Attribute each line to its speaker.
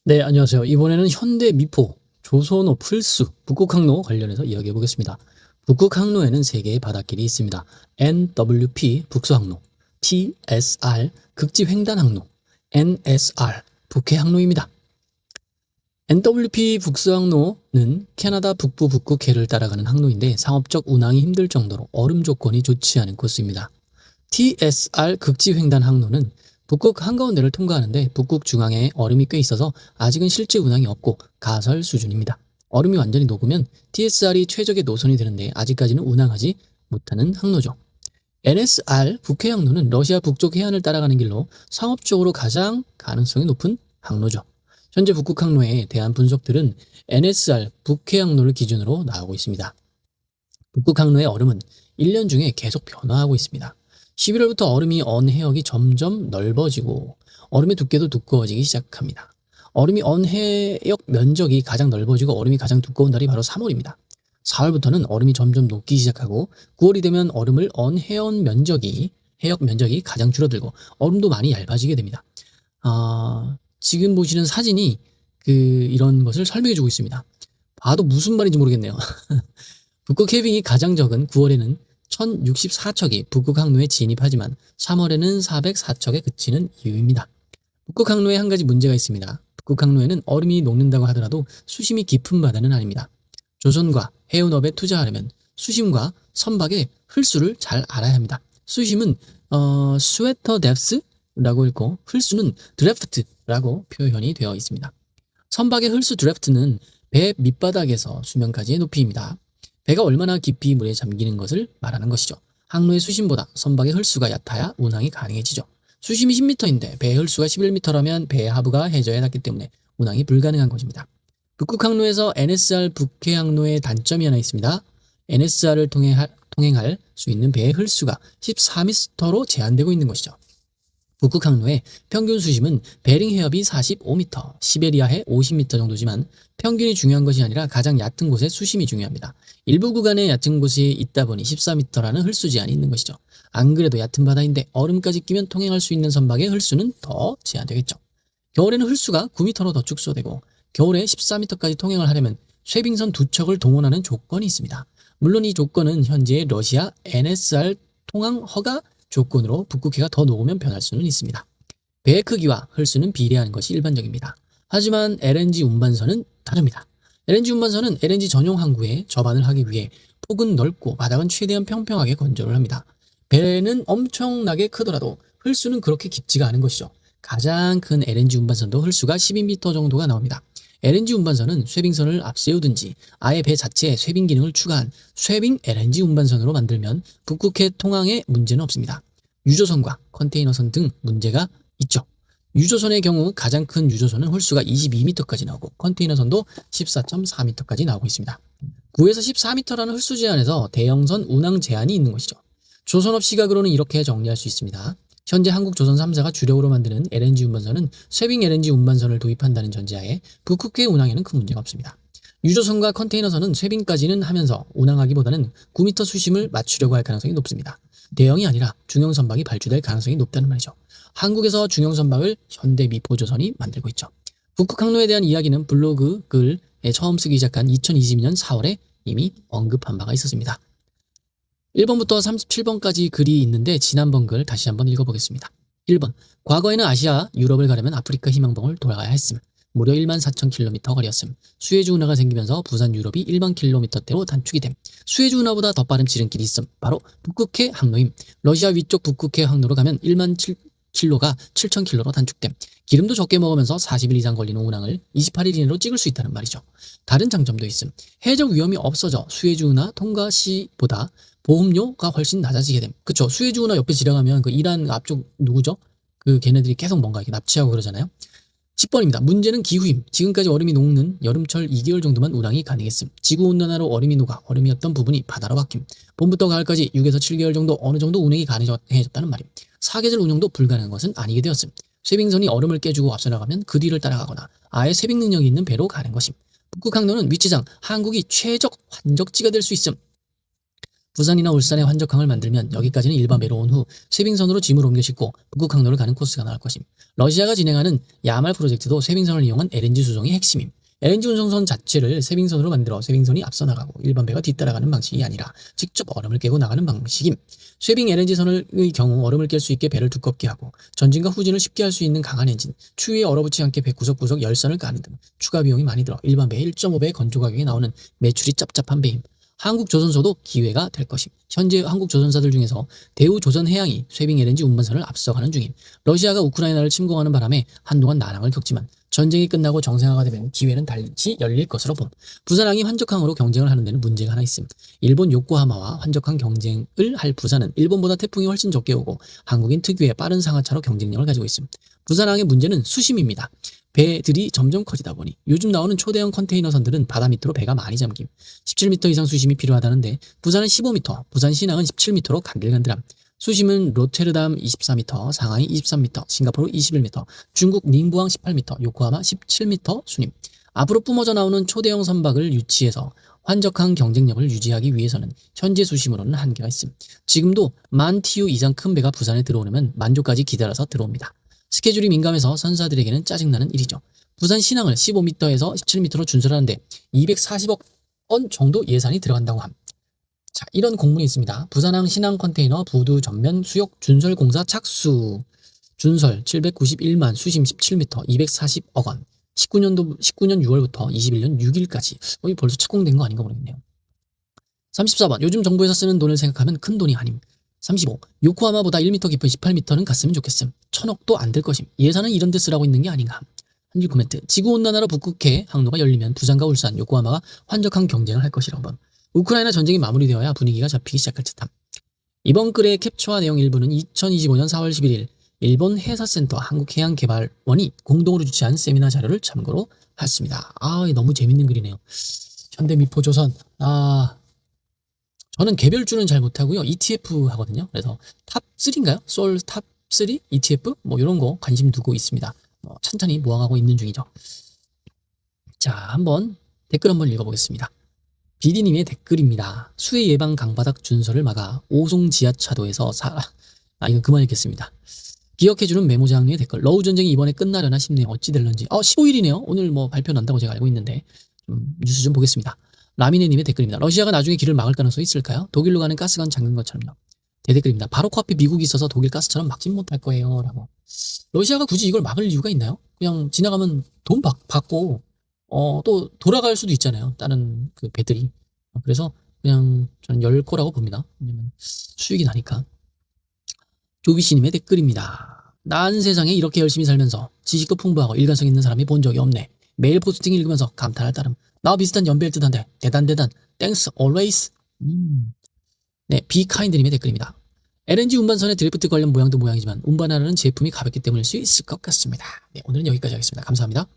Speaker 1: 네, 안녕하세요. 이번에는 현대 미포, 조선호 풀수, 북극항로 관련해서 이야기해 보겠습니다. 북극항로에는 세 개의 바닷길이 있습니다. NWP 북서항로, TSR 극지횡단항로, NSR 북해항로입니다. NWP 북서항로는 캐나다 북부 북극해를 따라가는 항로인데 상업적 운항이 힘들 정도로 얼음 조건이 좋지 않은 코스입니다. TSR 극지횡단 항로는 북극 한가운데를 통과하는데 북극 중앙에 얼음이 꽤 있어서 아직은 실제 운항이 없고 가설 수준입니다. 얼음이 완전히 녹으면 TSR이 최적의 노선이 되는데 아직까지는 운항하지 못하는 항로죠. NSR 북해 항로는 러시아 북쪽 해안을 따라가는 길로 상업적으로 가장 가능성이 높은 항로죠. 현재 북극 항로에 대한 분석들은 NSR 북해 항로를 기준으로 나오고 있습니다. 북극 항로의 얼음은 1년 중에 계속 변화하고 있습니다. 11월부터 얼음이 언 해역이 점점 넓어지고 얼음의 두께도 두꺼워지기 시작합니다. 얼음이 언 해역 면적이 가장 넓어지고 얼음이 가장 두꺼운 달이 바로 3월입니다. 4월부터는 얼음이 점점 녹기 시작하고 9월이 되면 얼음을 언 해역 면적이 가장 줄어들고 얼음도 많이 얇아지게 됩니다. 지금 보시는 사진이 이런 것을 설명해주고 있습니다. 봐도 무슨 말인지 모르겠네요. 북극 해빙이 가장 적은 9월에는 1064척이 북극 항로에 진입하지만 3월에는 404척에 그치는 이유입니다. 북극 항로에 한 가지 문제가 있습니다. 북극 항로에는 얼음이 녹는다고 하더라도 수심이 깊은 바다는 아닙니다. 조선과 해운업에 투자하려면 수심과 선박의 흘수를 잘 알아야 합니다. 수심은 스웨터 뎁스라고 읽고 흘수는 드래프트라고 표현이 되어 있습니다. 선박의 흘수 드래프트는 배 밑바닥에서 수면까지의 높이입니다. 배가 얼마나 깊이 물에 잠기는 것을 말하는 것이죠. 항로의 수심보다 선박의 흘수가 얕아야 운항이 가능해지죠. 수심이 10m인데 배의 흘수가 11m라면 배의 하부가 해저에 닿기 때문에 운항이 불가능한 것입니다. 북극 항로에서 NSR 북해 항로의 단점이 하나 있습니다. NSR을 통행할 수 있는 배의 흘수가 14m로 제한되고 있는 것이죠. 북극 항로의 평균 수심은 베링 해협이 45m, 시베리아해 50m 정도지만 평균이 중요한 것이 아니라 가장 얕은 곳의 수심이 중요합니다. 일부 구간에 얕은 곳이 있다 보니 14m라는 흘수 제한이 있는 것이죠. 안 그래도 얕은 바다인데 얼음까지 끼면 통행할 수 있는 선박의 흘수는 더 제한되겠죠. 겨울에는 흘수가 9m로 더 축소되고 겨울에 14m까지 통행을 하려면 쇄빙선 2척을 동원하는 조건이 있습니다. 물론 이 조건은 현재의 러시아 NSR 통항 허가 조건으로 북극해가 더 녹으면 변할 수는 있습니다. 배의 크기와 흘수는 비례하는 것이 일반적입니다. 하지만 LNG 운반선은 다릅니다. LNG 운반선은 LNG 전용 항구에 접안을 하기 위해 폭은 넓고 바닥은 최대한 평평하게 건조를 합니다. 배는 엄청나게 크더라도 흘수는 그렇게 깊지가 않은 것이죠. 가장 큰 LNG 운반선도 흘수가 12m 정도가 나옵니다. LNG 운반선은 쇄빙선을 앞세우든지 아예 배 자체에 쇄빙 기능을 추가한 쇄빙 LNG 운반선으로 만들면 북극해 통항에 문제는 없습니다. 유조선과 컨테이너선 등 문제가 있죠. 유조선의 경우 가장 큰 유조선은 홀수가 22m까지 나오고 컨테이너선도 14.4m까지 나오고 있습니다. 9에서 14m라는 홀수 제한에서 대형선 운항 제한이 있는 것이죠. 조선업 시각으로는 이렇게 정리할 수 있습니다. 현재 한국조선 3사가 주력으로 만드는 LNG 운반선은 쇄빙 LNG 운반선을 도입한다는 전제하에 북극해 운항에는 큰 문제가 없습니다. 유조선과 컨테이너선은 쇄빙까지는 하면서 운항하기보다는 9m 수심을 맞추려고 할 가능성이 높습니다. 대형이 아니라 중형 선박이 발주될 가능성이 높다는 말이죠. 한국에서 중형 선박을 현대미포조선이 만들고 있죠. 북극 항로에 대한 이야기는 블로그 글에 처음 쓰기 시작한 2022년 4월에 이미 언급한 바가 있었습니다. 1번부터 37번까지 글이 있는데 지난번 글 다시 한번 읽어보겠습니다. 1번. 과거에는 아시아, 유럽을 가려면 아프리카 희망봉을 돌아가야 했음. 무려 14,000km 거리였음. 수에즈 운하가 생기면서 부산 유럽이 1만 킬로미터대로 단축이 됨. 수에즈 운하보다 더 빠른 지름길이 있음. 바로 북극해 항로임. 러시아 위쪽 북극해 항로로 가면 1만 킬로가 7,000킬로로 단축됨. 기름도 적게 먹으면서 40일 이상 걸리는 운항을 28일 이내로 찍을 수 있다는 말이죠. 다른 장점도 있음. 해적 위험이 없어져 수에즈 운하 통과 시보다 보험료가 훨씬 낮아지게 됨. 그쵸? 수에즈 운하 옆에 지나가면 그 이란 앞쪽 누구죠? 걔네들이 계속 뭔가 이렇게 납치하고 그러잖아요. 10번입니다. 문제는 기후임. 지금까지 얼음이 녹는 여름철 2개월 정도만 운항이 가능했음. 지구온난화로 얼음이 녹아 얼음이었던 부분이 바다로 바뀜. 봄부터 가을까지 6에서 7개월 정도 어느 정도 운행이 가능해졌다는 말임. 사계절 운영도 불가능한 것은 아니게 되었음. 쇄빙선이 얼음을 깨주고 앞서 나가면 그 뒤를 따라가거나 아예 쇄빙 능력이 있는 배로 가는 것임. 북극 항로는 위치상 한국이 최적 환적지가 될 수 있음. 부산이나 울산에 환적항을 만들면 여기까지는 일반 배로 온 후 쇄빙선으로 짐을 옮겨 싣고 북극 항로를 가는 코스가 나올 것임. 러시아가 진행하는 야말 프로젝트도 쇄빙선을 이용한 LNG 수송이 핵심임. LNG 운송선 자체를 쇄빙선으로 만들어 쇄빙선이 앞서 나가고 일반 배가 뒤따라가는 방식이 아니라 직접 얼음을 깨고 나가는 방식임. 쇄빙 LNG선의 경우 얼음을 깰 수 있게 배를 두껍게 하고 전진과 후진을 쉽게 할 수 있는 강한 엔진, 추위에 얼어붙지 않게 배 구석구석 열선을 까는 등 추가 비용이 많이 들어 일반 배의 1.5배의 건조 가격이 나오는 매출이 짭짭한 배임. 한국조선소도 기회가 될 것임. 현재 한국조선사들 중에서 대우조선해양이 쇄빙 LNG 운반선을 앞서가는 중임. 러시아가 우크라이나를 침공하는 바람에 한동안 난항을 겪지만 전쟁이 끝나고 정상화가 되면 기회는 다시 열릴 것으로 봄. 부산항이 환적항으로 경쟁을 하는 데는 문제가 하나 있음. 일본 요코하마와 환적항 경쟁을 할 부산은 일본보다 태풍이 훨씬 적게 오고 한국인 특유의 빠른 상하차로 경쟁력을 가지고 있음. 부산항의 문제는 수심입니다. 배들이 점점 커지다 보니 요즘 나오는 초대형 컨테이너선들은 바다 밑으로 배가 많이 잠김. 17m 이상 수심이 필요하다는데 부산은 15m, 부산 신항은 17m로 간들간들함. 수심은 로테르담 24m, 상하이 23m, 싱가포르 21m, 중국 닝부항 18m, 요코하마 17m 순임. 앞으로 뿜어져 나오는 초대형 선박을 유치해서 환적항 경쟁력을 유지하기 위해서는 현재 수심으로는 한계가 있음. 지금도 10,000TU 이상 큰 배가 부산에 들어오려면 만조까지 기다려서 들어옵니다. 스케줄이 민감해서 선사들에게는 짜증나는 일이죠. 부산 신항을 15m에서 17m로 준설하는데 240억 원 정도 예산이 들어간다고 함. 자, 이런 공문이 있습니다. 부산항 신항 컨테이너 부두 전면 수역 준설 공사 착수. 준설 791만 수심 17m 240억 원. 19년 6월부터 21년 6일까지. 벌써 착공된 거 아닌가 모르겠네요. 34번. 요즘 정부에서 쓰는 돈을 생각하면 큰 돈이 아님. 35. 요코하마보다 1m 깊은 18m는 갔으면 좋겠음. 1,000억도 안 될 것임. 예산은 이런 데 쓰라고 있는 게 아닌가. 한줄 코멘트. 지구온난화로 북극해 항로가 열리면 부산과 울산, 요코하마가 환적항 경쟁을 할 것이라고 번. 우크라이나 전쟁이 마무리되어야 분위기가 잡히기 시작할 듯함. 이번 글의 캡처와 내용 일부는 2025년 4월 11일 일본 해사센터 한국해양개발원이 공동으로 주최한 세미나 자료를 참고로 했습니다. 너무 재밌는 글이네요. 현대미포조선. 저는 개별주는 잘 못하고요. ETF 하거든요. 그래서 탑3인가요? 솔 탑3 ETF? 이런 거 관심 두고 있습니다. 천천히 모아가고 있는 중이죠. 자, 댓글 한번 읽어보겠습니다. 비디님의 댓글입니다. 수해 예방 강바닥 준설을 막아 오송 지하차도에서 이건 그만 읽겠습니다. 기억해주는 메모장의 댓글. 러우 전쟁이 이번에 끝나려나 싶네요. 어찌 될런지. 15일이네요. 오늘 발표 난다고 제가 알고 있는데 뉴스 좀 보겠습니다. 라미네님의 댓글입니다. 러시아가 나중에 길을 막을 가능성이 있을까요? 독일로 가는 가스관 잠근 것처럼요. 대댓글입니다. 바로 코앞에 미국이 있어서 독일 가스처럼 막진 못할 거예요. 라고. 러시아가 굳이 이걸 막을 이유가 있나요? 그냥 지나가면 돈 받고 또 돌아갈 수도 있잖아요. 다른 그 배들이. 그래서 그냥 저는 열 거라고 봅니다. 왜냐면 수익이 나니까. 조비씨님의 댓글입니다. 난 세상에 이렇게 열심히 살면서 지식도 풍부하고 일관성 있는 사람이 본 적이 없네. 매일 포스팅 읽으면서 감탄할 따름. 나와 비슷한 연배일 듯한데 대단. 땡스 always. 네, 비카인드님의 댓글입니다. LNG 운반선의 드래프트 관련 모양도 모양이지만 운반하는 제품이 가볍기 때문일 수 있을 것 같습니다. 네, 오늘은 여기까지 하겠습니다. 감사합니다.